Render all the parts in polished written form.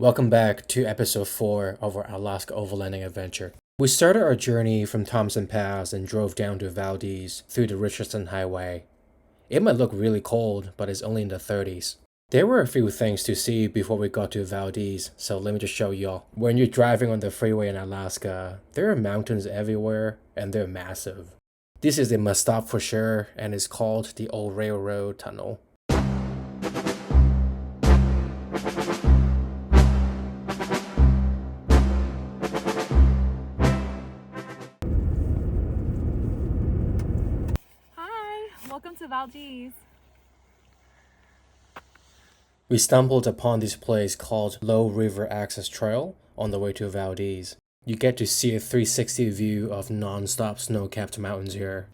Welcome back to episode 4 of our Alaska overlanding adventure. We started our journey from Thompson Pass and drove down to Valdez through the Richardson Highway. It might look really cold, but it's only in the 30s. There were a few things to see before we got to Valdez, so let me just show y'all. When you're driving on the freeway in Alaska, there are mountains everywhere, and they're massive. This is a must stop for sure, and it's called the Old Railroad Tunnel. Welcome to Valdez. We stumbled upon this place called Low River Access Trail on the way to Valdez. You get to see a 360 view of non-stop snow-capped mountains here.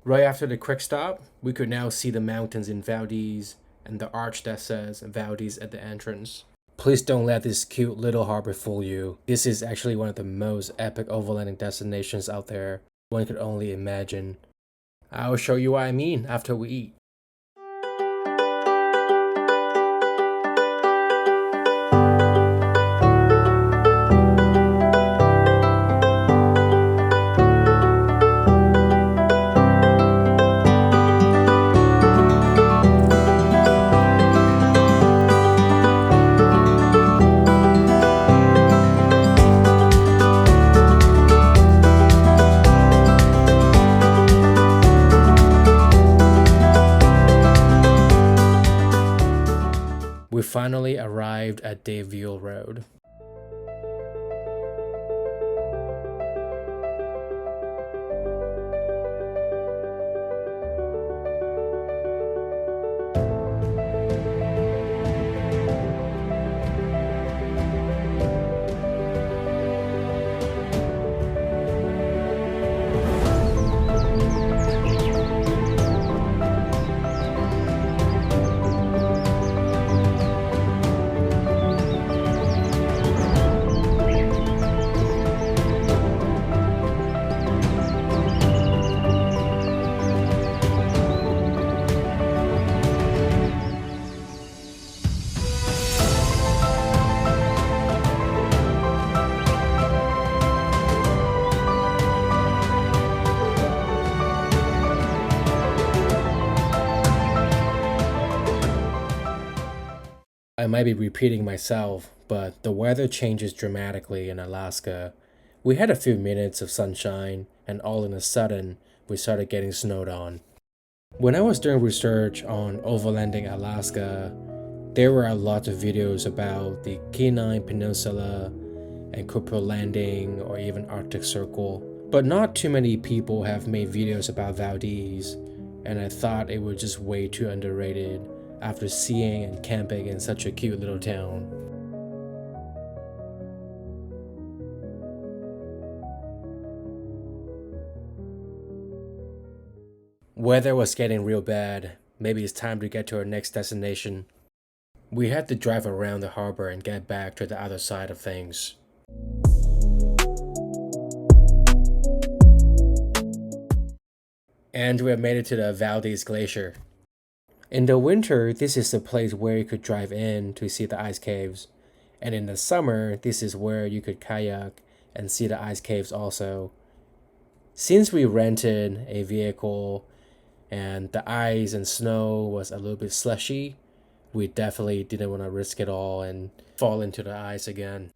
Right after the quick stop, we could now see the mountains in Valdez and the arch that says Valdez at the entrance. Please don't let this cute little harbor fool you. This is actually one of the most epic overlanding destinations out there. One could only imagine. I'll show you what I mean after we eat. We finally arrived at Daveville Road. I might be repeating myself, but the weather changes dramatically in Alaska. We had a few minutes of sunshine, and all of a sudden, we started getting snowed on. When I was doing research on Overlanding Alaska, there were a lot of videos about the Kenai Peninsula and Overlanding or even Arctic Circle, but not too many people have made videos about Valdez, and I thought it was just way too underrated after seeing and camping in such a cute little town. Weather was getting real bad. Maybe it's time to get to our next destination. We had to drive around the harbor and get back to the other side of things. And we have made it to the Valdez Glacier. In the winter, this is the place where you could drive in to see the ice caves. And in the summer, this is where you could kayak and see the ice caves also. Since we rented a vehicle and the ice and snow was a little bit slushy, we definitely didn't want to risk it all and fall into the ice again.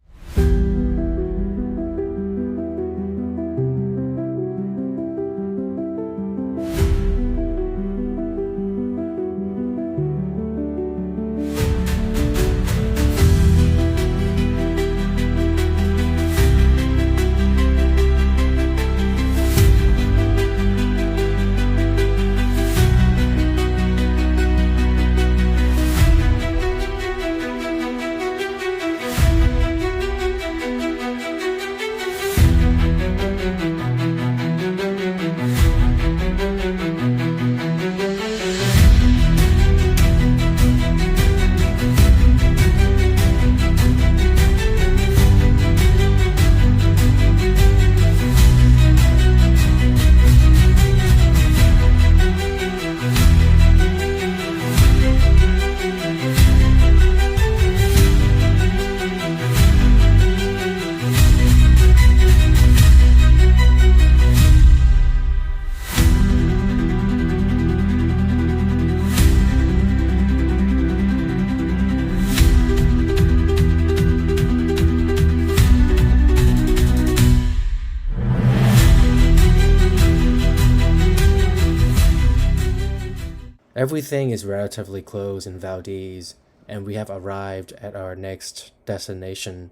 Everything is relatively close in Valdez, and we have arrived at our next destination.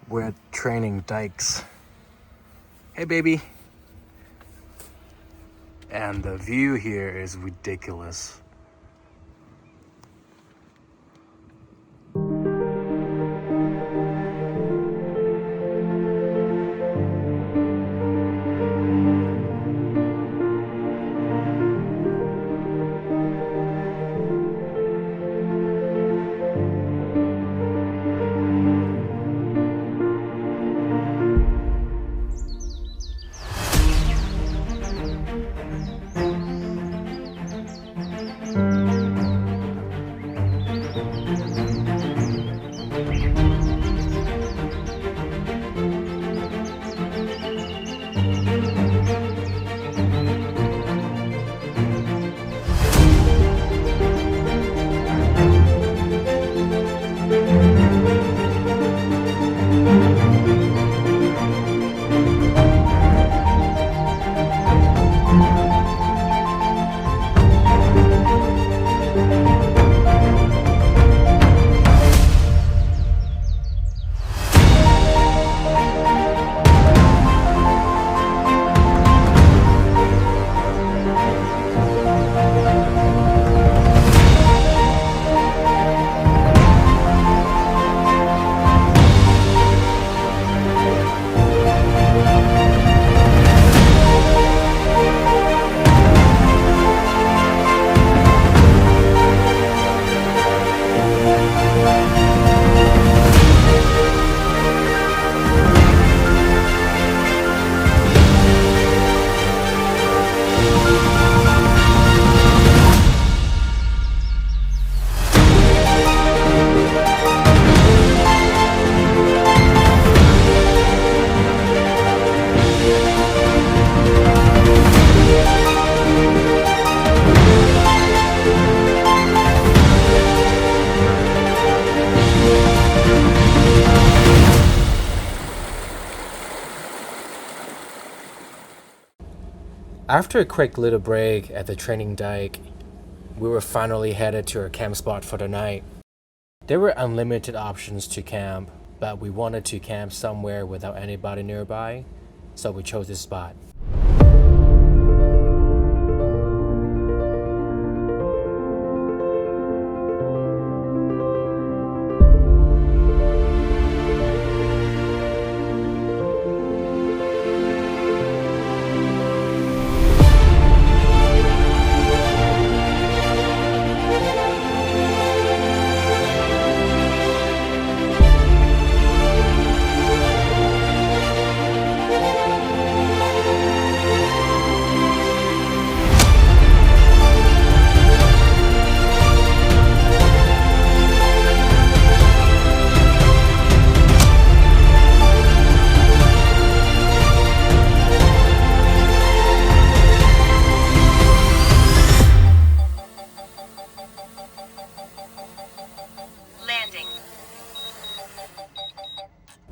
We're training dikes. Hey, baby. And the view here is ridiculous. After a quick little break at the training dike, we were finally headed to our camp spot for the night. There were unlimited options to camp, but we wanted to camp somewhere without anybody nearby, so we chose this spot.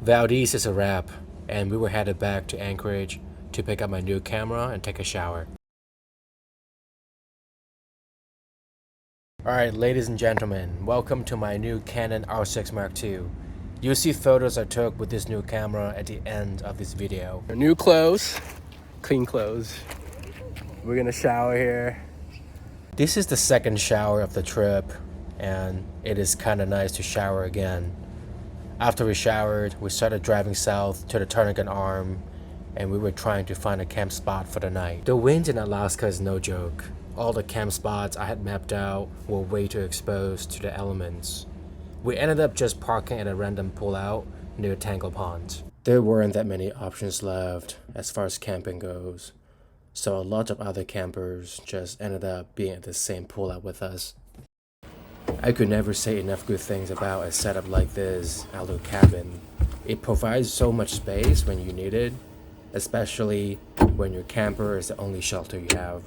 Valdez is a wrap, and we were headed back to Anchorage to pick up my new camera and take a shower. Alright, ladies and gentlemen, welcome to my new Canon R6 Mark II. You'll see photos I took with this new camera at the end of this video. New clothes, clean clothes. We're gonna shower here. This is the second shower of the trip, and it is kinda nice to shower again. After we showered, we started driving south to the Turnagain Arm, and we were trying to find a camp spot for the night. The wind in Alaska is no joke. All the camp spots I had mapped out were way too exposed to the elements. We ended up just parking at a random pullout near Tangle Pond. There weren't that many options left as far as camping goes, so a lot of other campers just ended up being at the same pullout with us. I could never say enough good things about a setup like this outdoor cabin. It provides so much space when you need it, especially when your camper is the only shelter you have.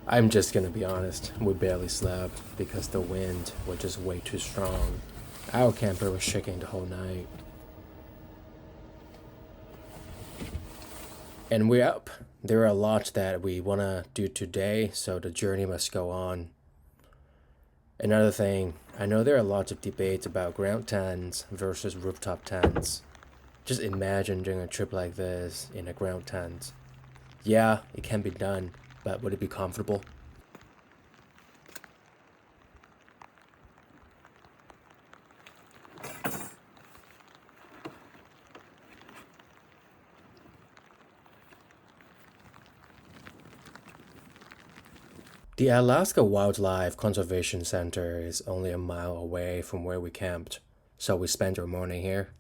I'm just gonna be honest, we barely slept because the wind was just way too strong. Our camper was shaking the whole night. And we're up. There are a lot that we want to do today, so the journey must go on. Another thing, I know there are lots of debates about ground tents versus rooftop tents. Just imagine doing a trip like this in a ground tent. Yeah, it can be done, but would it be comfortable? The Alaska Wildlife Conservation Center is only a mile away from where we camped, so we spent our morning here.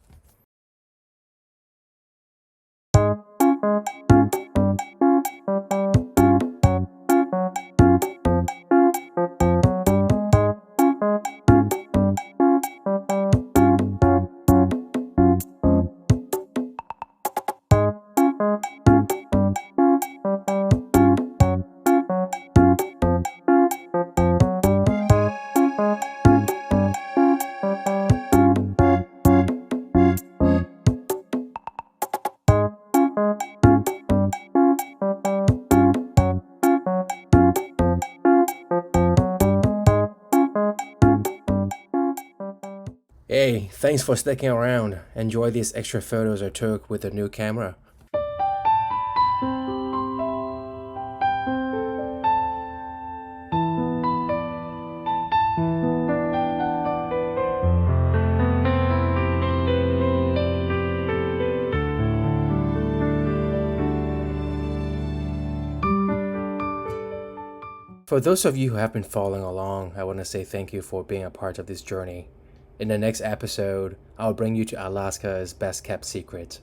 Hey, thanks for sticking around. Enjoy these extra photos I took with the new camera. For those of you who have been following along, I want to say thank you for being a part of this journey. In the next episode, I'll bring you to Alaska's best kept secret.